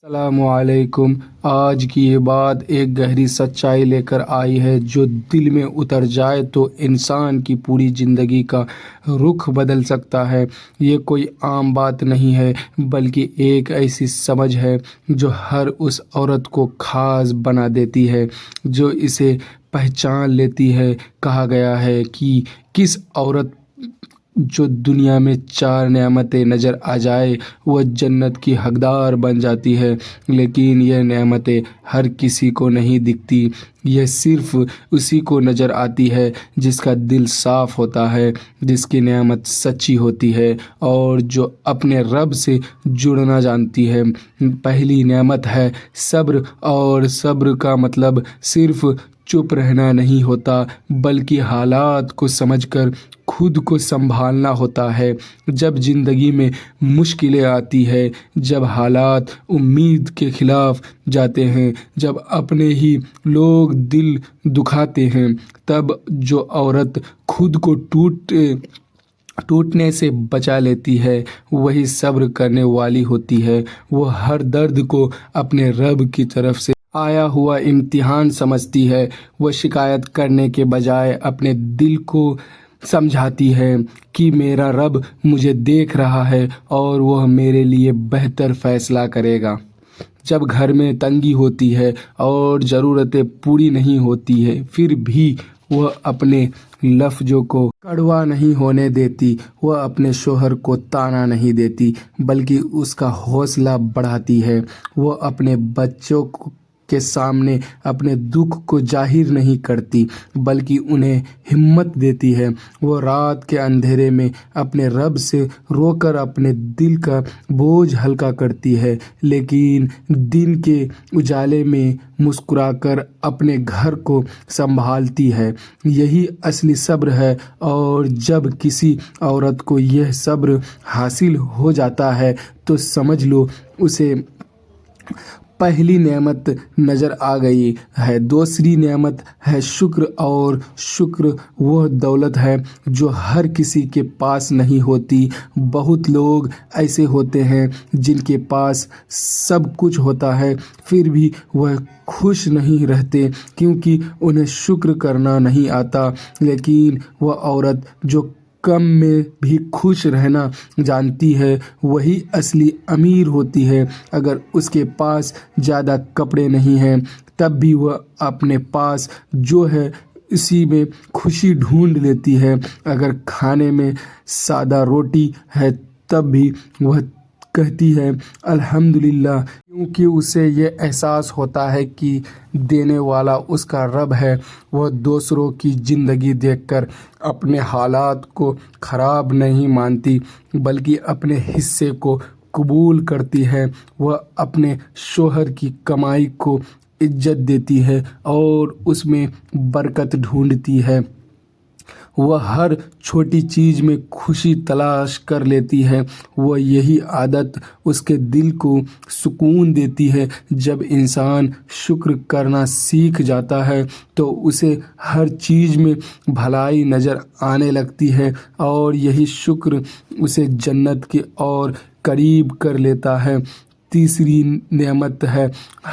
السلام علیکم۔ آج کی یہ بات ایک گہری سچائی لے کر آئی ہے جو دل میں اتر جائے تو انسان کی پوری زندگی کا رخ بدل سکتا ہے۔ یہ کوئی عام بات نہیں ہے بلکہ ایک ایسی سمجھ ہے جو ہر اس عورت کو خاص بنا دیتی ہے جو اسے پہچان لیتی ہے۔ کہا گیا ہے کہ کس عورت جو دنیا میں 4 نعمتیں نظر آ جائے وہ جنت کی حقدار بن جاتی ہے، لیکن یہ نعمتیں ہر کسی کو نہیں دکھتی۔ یہ صرف اسی کو نظر آتی ہے جس کا دل صاف ہوتا ہے، جس کی نعمت سچی ہوتی ہے اور جو اپنے رب سے جڑنا جانتی ہے۔ پہلی نعمت ہے صبر، اور صبر کا مطلب صرف چپ رہنا نہیں ہوتا بلکہ حالات کو سمجھ کر خود کو سنبھالنا ہوتا ہے۔ جب زندگی میں مشکلیں آتی ہیں، جب حالات امید کے خلاف جاتے ہیں، جب اپنے ہی لوگ دل دکھاتے ہیں، تب جو عورت خود کو ٹوٹنے سے بچا لیتی ہے وہی صبر کرنے والی ہوتی ہے۔ وہ ہر درد کو اپنے رب کی طرف سے آیا ہوا امتحان سمجھتی ہے۔ وہ شکایت کرنے کے بجائے اپنے دل کو سمجھاتی ہے کہ میرا رب مجھے دیکھ رہا ہے اور وہ میرے لیے بہتر فیصلہ کرے گا۔ جب گھر میں تنگی ہوتی ہے اور ضرورتیں پوری نہیں ہوتی ہیں، پھر بھی وہ اپنے لفظوں کو کڑوا نہیں ہونے دیتی۔ وہ اپنے شوہر کو طعنہ نہیں دیتی بلکہ اس کا حوصلہ بڑھاتی ہے۔ وہ اپنے بچوں کے سامنے اپنے دکھ کو ظاہر نہیں کرتی بلکہ انہیں ہمت دیتی ہے۔ وہ رات کے اندھیرے میں اپنے رب سے رو کر اپنے دل کا بوجھ ہلکا کرتی ہے، لیکن دن کے اجالے میں مسکرا کر اپنے گھر کو سنبھالتی ہے۔ یہی اصلی صبر ہے، اور جب کسی عورت کو یہ صبر حاصل ہو جاتا ہے تو سمجھ لو اسے پہلی نعمت نظر آ گئی ہے۔ دوسری نعمت ہے شکر، اور شکر وہ دولت ہے جو ہر کسی کے پاس نہیں ہوتی۔ بہت لوگ ایسے ہوتے ہیں جن کے پاس سب کچھ ہوتا ہے پھر بھی وہ خوش نہیں رہتے کیونکہ انہیں شکر کرنا نہیں آتا، لیکن وہ عورت جو کم میں بھی خوش رہنا جانتی ہے وہی اصلی امیر ہوتی ہے۔ اگر اس کے پاس زیادہ کپڑے نہیں ہیں تب بھی وہ اپنے پاس جو ہے اسی میں خوشی ڈھونڈ لیتی ہے۔ اگر کھانے میں سادہ روٹی ہے تب بھی وہ کہتی ہے الحمدللہ، کیونکہ اسے یہ احساس ہوتا ہے کہ دینے والا اس کا رب ہے۔ وہ دوسروں کی زندگی دیکھ کر اپنے حالات کو خراب نہیں مانتی بلکہ اپنے حصے کو قبول کرتی ہے۔ وہ اپنے شوہر کی کمائی کو عزت دیتی ہے اور اس میں برکت ڈھونڈتی ہے۔ وہ ہر چھوٹی چیز میں خوشی تلاش کر لیتی ہے۔ وہ یہی عادت اس کے دل کو سکون دیتی ہے۔ جب انسان شکر کرنا سیکھ جاتا ہے تو اسے ہر چیز میں بھلائی نظر آنے لگتی ہے، اور یہی شکر اسے جنت کی اور قریب کر لیتا ہے۔ تیسری نعمت ہے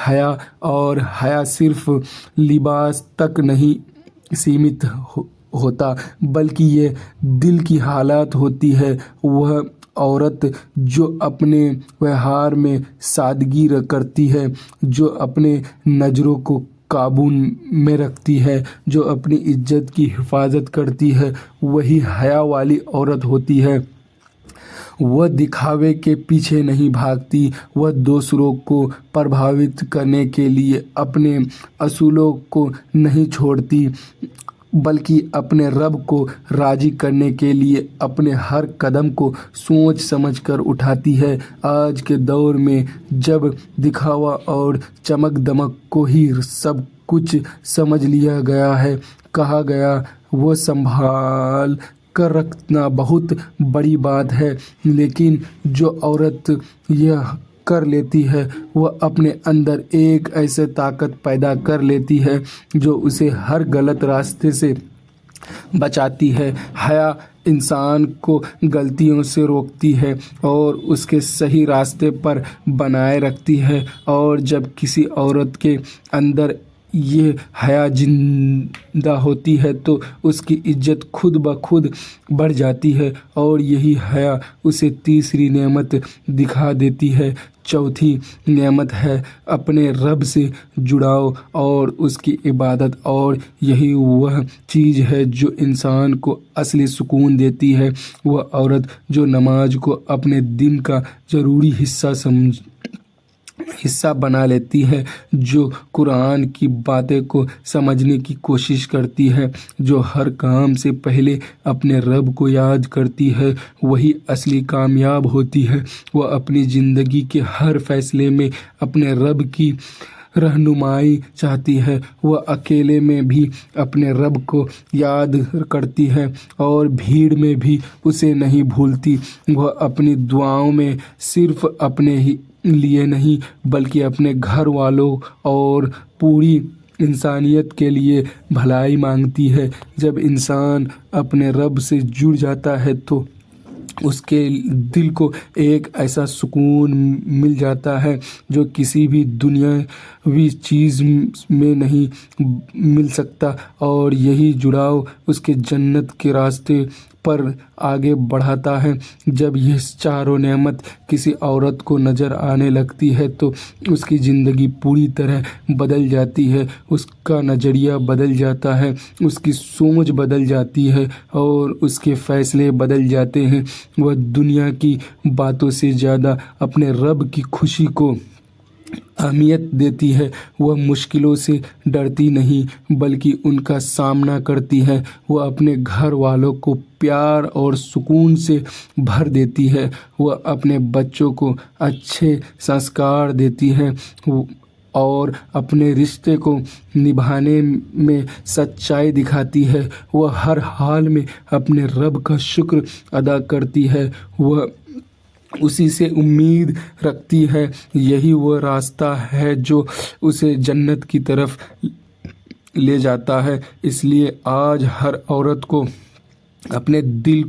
حیا، اور حیا صرف لباس تک نہیں سیمت ہوتا بلکہ یہ دل کی حالت ہوتی ہے۔ وہ عورت جو اپنے ویہار میں سادگی کرتی ہے، جو اپنے نظروں کو قابو میں رکھتی ہے، جو اپنی عزت کی حفاظت کرتی ہے، وہی حیا والی عورت ہوتی ہے۔ وہ دکھاوے کے پیچھے نہیں بھاگتی، وہ دوسروں کو پربھاوت کرنے کے لیے اپنے اصولوں کو نہیں چھوڑتی بلکہ اپنے رب کو راضی کرنے کے لیے اپنے ہر قدم کو سوچ سمجھ کر اٹھاتی ہے۔ آج کے دور میں جب دکھاوا اور چمک دمک کو ہی سب کچھ سمجھ لیا گیا ہے، کہا گیا وہ سنبھال کر رکھنا بہت بڑی بات ہے، لیکن جو عورت یہ کر لیتی ہے وہ اپنے اندر ایک ایسے طاقت پیدا کر لیتی ہے جو اسے ہر غلط راستے سے بچاتی ہے۔ حیا انسان کو غلطیوں سے روکتی ہے اور اس کے صحیح راستے پر بنائے رکھتی ہے، اور جب کسی عورت کے اندر یہ حیا زندہ ہوتی ہے تو اس کی عزت خود بخود بڑھ جاتی ہے، اور یہی حیا اسے تیسری نعمت دکھا دیتی ہے۔ چوتھی نعمت ہے اپنے رب سے جڑاؤ اور اس کی عبادت، اور یہی وہ چیز ہے جو انسان کو اصلی سکون دیتی ہے۔ وہ عورت جو نماز کو اپنے دن کا ضروری حصہ بنا لیتی ہے، جو قرآن کی باتیں کو سمجھنے کی کوشش کرتی ہے، جو ہر کام سے پہلے اپنے رب کو یاد کرتی ہے، وہی اصلی کامیاب ہوتی ہے۔ وہ اپنی زندگی کے ہر فیصلے میں اپنے رب کی رہنمائی چاہتی ہے۔ وہ اکیلے میں بھی اپنے رب کو یاد کرتی ہے اور بھیڑ میں بھی اسے نہیں بھولتی۔ وہ اپنی دعاؤں میں صرف اپنے ہی لیے نہیں بلکہ اپنے گھر والوں اور پوری انسانیت کے لیے بھلائی مانگتی ہے۔ جب انسان اپنے رب سے جڑ جاتا ہے تو اس کے دل کو ایک ایسا سکون مل جاتا ہے جو کسی بھی دنیاوی چیز میں نہیں مل سکتا، اور یہی جڑاؤ اس کے جنت کے راستے پر آگے بڑھاتا ہے۔ جب یہ چاروں نعمت کسی عورت کو نظر آنے لگتی ہے تو اس کی زندگی پوری طرح بدل جاتی ہے، اس کا نظریہ بدل جاتا ہے، اس کی سوچ بدل جاتی ہے اور اس کے فیصلے بدل جاتے ہیں۔ وہ دنیا کی باتوں سے زیادہ اپنے رب کی خوشی کو اہمیت دیتی ہے۔ وہ مشکلوں سے ڈرتی نہیں بلکہ ان کا سامنا کرتی ہے۔ وہ اپنے گھر والوں کو پیار اور سکون سے بھر دیتی ہے۔ وہ اپنے بچوں کو اچھے سنسکار دیتی ہے اور اپنے رشتے کو نبھانے میں سچائی دکھاتی ہے۔ وہ ہر حال میں اپنے رب کا شکر ادا کرتی ہے، وہ اسی سے امید رکھتی ہے۔ یہی وہ راستہ ہے جو اسے جنت کی طرف لے جاتا ہے۔ اس لیے آج ہر عورت کو اپنے دل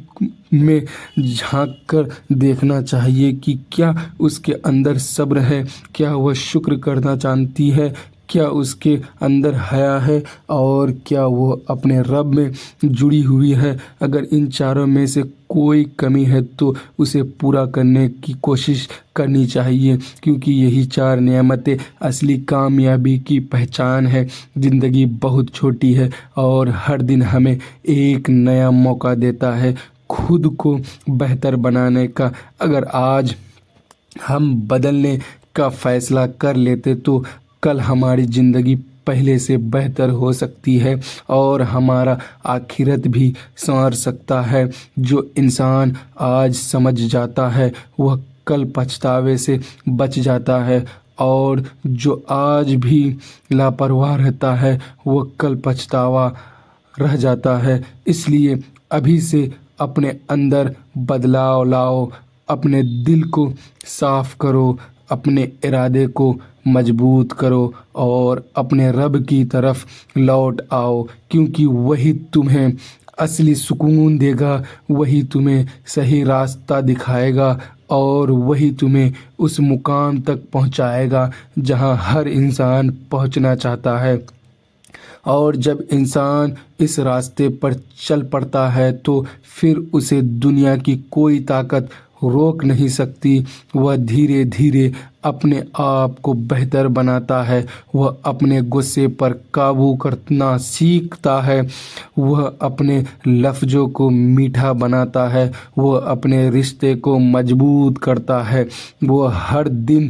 میں جھانک کر دیکھنا چاہیے کہ کیا اس کے اندر صبر ہے، کیا وہ شکر کرنا جانتی ہے، کیا اس کے اندر حیا ہے، اور کیا وہ اپنے رب میں جڑی ہوئی ہے۔ اگر ان چاروں میں سے کوئی کمی ہے تو اسے پورا کرنے کی کوشش کرنی چاہیے، کیونکہ یہی چار نعمتیں اصلی کامیابی کی پہچان ہے۔ زندگی بہت چھوٹی ہے اور ہر دن ہمیں ایک نیا موقع دیتا ہے خود کو بہتر بنانے کا۔ اگر آج ہم بدلنے کا فیصلہ کر لیتے تو کل ہماری زندگی پہلے سے بہتر ہو سکتی ہے اور ہمارا آخرت بھی سنور سکتا ہے۔ جو انسان آج سمجھ جاتا ہے وہ کل پچھتاوے سے بچ جاتا ہے، اور جو آج بھی لاپرواہ رہتا ہے وہ کل پچھتاوا رہ جاتا ہے۔ اس لیے ابھی سے اپنے اندر بدلاؤ لاؤ، اپنے دل کو صاف کرو، اپنے ارادے کو مضبوط کرو اور اپنے رب کی طرف لوٹ آؤ، کیونکہ وہی تمہیں اصلی سکون دے گا، وہی تمہیں صحیح راستہ دکھائے گا اور وہی تمہیں اس مقام تک پہنچائے گا جہاں ہر انسان پہنچنا چاہتا ہے۔ اور جب انسان اس راستے پر چل پڑتا ہے تو پھر اسے دنیا کی کوئی طاقت روک نہیں سکتی۔ وہ دھیرے دھیرے اپنے آپ کو بہتر بناتا ہے، وہ اپنے غصے پر قابو کرنا سیکھتا ہے، وہ اپنے لفظوں کو میٹھا بناتا ہے، وہ اپنے رشتے کو مضبوط کرتا ہے، وہ ہر دن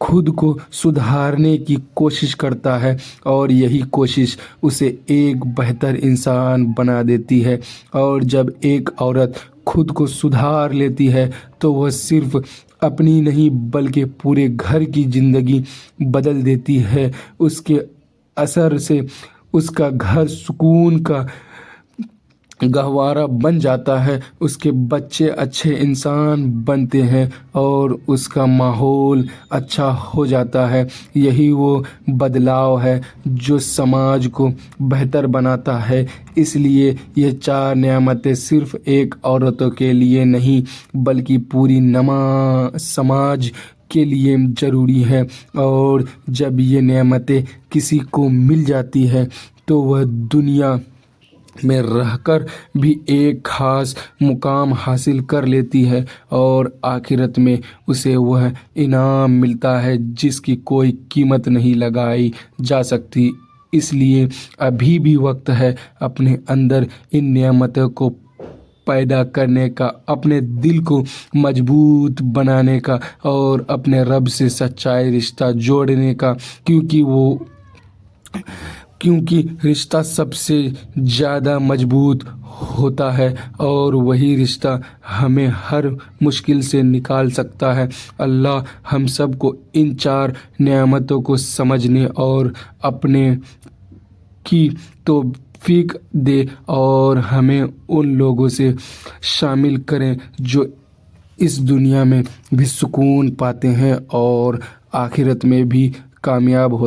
خود کو سدھارنے کی کوشش کرتا ہے اور یہی کوشش اسے ایک بہتر انسان بنا دیتی ہے۔ اور جب ایک عورت خود کو سدھار لیتی ہے تو وہ صرف اپنی نہیں بلکہ پورے گھر کی زندگی بدل دیتی ہے۔ اس کے اثر سے اس کا گھر سکون کا گہوارہ بن جاتا ہے، اس کے بچے اچھے انسان بنتے ہیں اور اس کا ماحول اچھا ہو جاتا ہے۔ یہی وہ بدلاؤ ہے جو سماج کو بہتر بناتا ہے۔ اس لیے یہ 4 نعمتیں صرف ایک عورتوں کے لیے نہیں بلکہ پوری سماج کے لیے ضروری ہے، اور جب یہ نعمتیں کسی کو مل جاتی ہیں تو وہ دنیا میں رہ کر بھی ایک خاص مقام حاصل کر لیتی ہے، اور آخرت میں اسے وہ انعام ملتا ہے جس کی کوئی قیمت نہیں لگائی جا سکتی۔ اس لیے ابھی بھی وقت ہے اپنے اندر ان نعمتوں کو پیدا کرنے کا، اپنے دل کو مضبوط بنانے کا اور اپنے رب سے سچائی رشتہ جوڑنے کا، کیونکہ رشتہ سب سے زیادہ مضبوط ہوتا ہے اور وہی رشتہ ہمیں ہر مشکل سے نکال سکتا ہے۔ اللہ ہم سب کو ان 4 نعمتوں کو سمجھنے اور اپنے کی توفیق دے، اور ہمیں ان لوگوں سے شامل کریں جو اس دنیا میں بھی سکون پاتے ہیں اور آخرت میں بھی کامیاب ہوتے ہیں۔